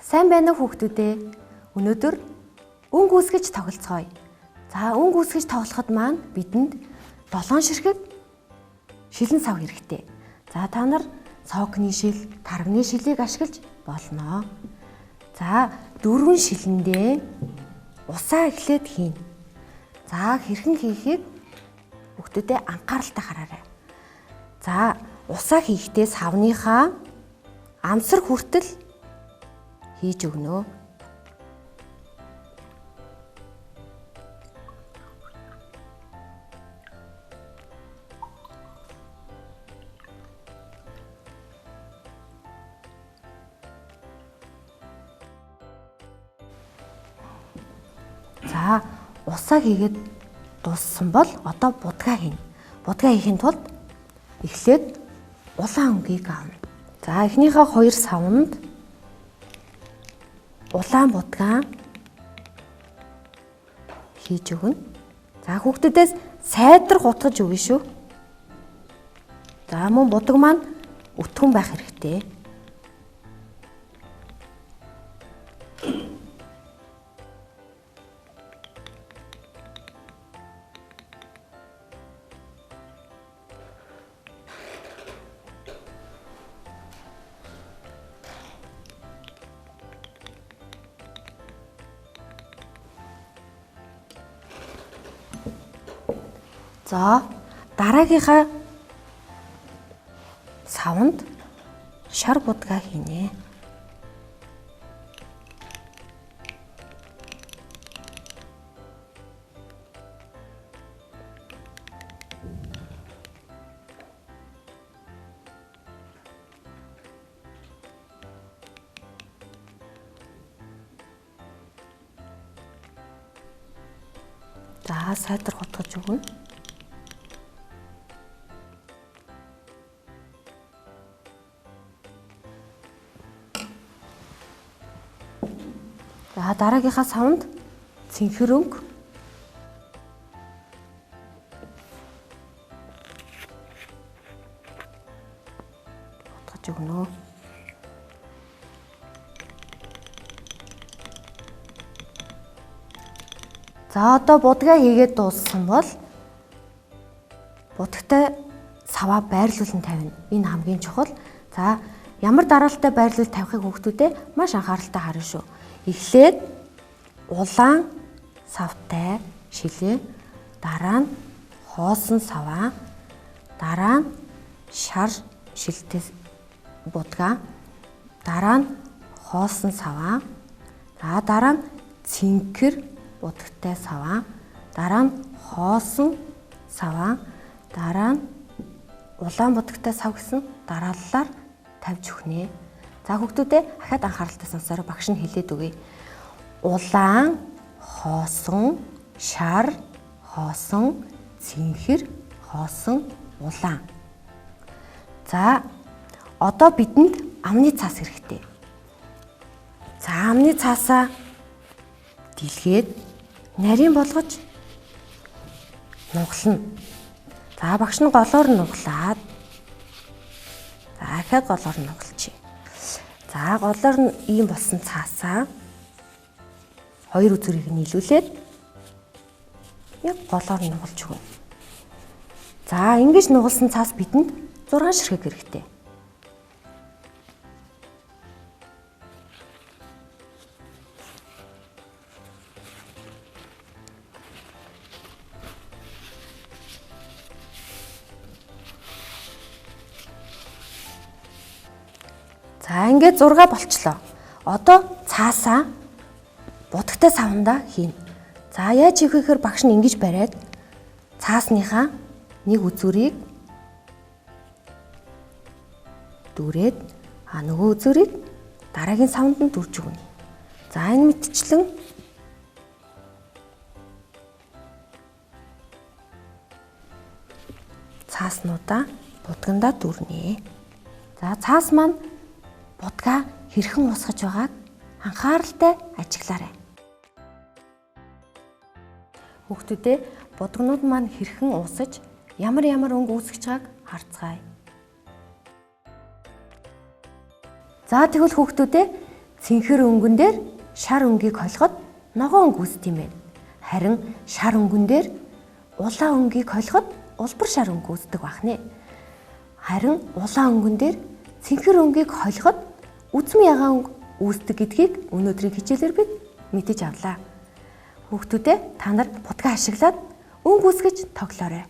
Сайн байна уу хүүхдүүдээ? Өнөөдөр өнгө үүсгэж тоглоцгоё. За өнгө үүсгэж тоглоход маань бидэнд 7 ширхэг шилэн сав хэрэгтэй. За та нар цоокны шил, тарганы шилийг ашиглаж болно. За 4 шилэндээ усаа эхлээд хийнэ. За хэрхэн хийхийг хүүхдүүдээ анхааралтай хараарай. За усаа хийхдээ савныхаа амсар хүртэл хийж өгнө. За усаа хийгээд дууссан бол одоо будгаа хийнэ. Будгаа хийхин тулд эхлээд улаан өнгийг авна. За эхнийхээ 2 савнд улаан будгаа хийж өгнө. За хүүхдүүдээс сайдар гутгаж өгнө шүү. За мөн будаг маань өтгөн байх хэрэгтэй. За дараагийнхаа савнд шар будгаа хийнэ. За сайдар гутгаж өгнө. За дараагийнхаа савнд цэнхэр өнгө гутгаж өгнө. За одоо будгаа хийгээд дууссан бол будагтай саваа байрлуулан тавина. Энэ хамгийн чухал. За ямар дараалттай байрлуул тавихыг хүүхдүүдээ маш анхааралтай харна шүү. Эхлээд улаан савтай шилээ, дараа нь хоосон саваа, дараа нь шар шилтэй будгаа, дараа нь хоосон саваа, за дараа нь цэнхэр будагтай саваа, дараа нь хоосон саваа, дараа нь улаан будагтай сав гэсэн дарааллаар тавьж өгнө. За хүүхдүүдээ ахаад анхааралтай сонсороо багш нь хэлээд өгье. Улаан, хоосон, шар, хоосон, цэнхэр, хоосон, улаан. За одоо бидэнд амны цаас хэрэгтэй. За амны цаасаа дэлгээд нарийн болгож нугална. За багш нь голоор нуглаад за ахаад голоор нугалчих. За голоор нь ийм болсон цаасаа 2 үзүүрийг нийлүүлээд яг голоор нугалж өгнө. За ингэж нугалсан цаас бидэнд 6 ширхэг хэрэгтэй. За ингээд 6 болчлоо. Одоо цаасаа будагтай савндаа хийнэ. За яаж хийх вэ гэхээр багш нь ингэж бариад цаасныхаа нэг үзүүрийг дүүрээд нөгөө үзүүрийг дараагийн савнд нь дүрж өгнө. За энэ мэтчлэн цааснуудаа будгандаа дүрнэ. За цаас маань будгаа хэрхэн усгаж байгааг анхааралтай ажиглаарай. Хүүхдүүдээ будгнууд маань хэрхэн усаж ямар өнгө үүсгэж байгааг харцгаая. За тэгвэл хүүхдүүдээ цэнхэр өнгөн дээр шар өнгийг холиход ногоон өнгө үүсдэг юм байна. Харин шар өнгөн дээр улаан өнгийг холиход улбар шар өнгө үүсдэг бахнэ. Харин улаан өнгөн дээр цэнхэр өнгийг холиход үзм ягаан өнгө үүсдэг гэдгийг өнөөдрийн хичээлээр бид мэдэж авлаа. Хүүхдүүдээ та нар будгаа ашиглаад өнгө үүсгэж тоглоорой.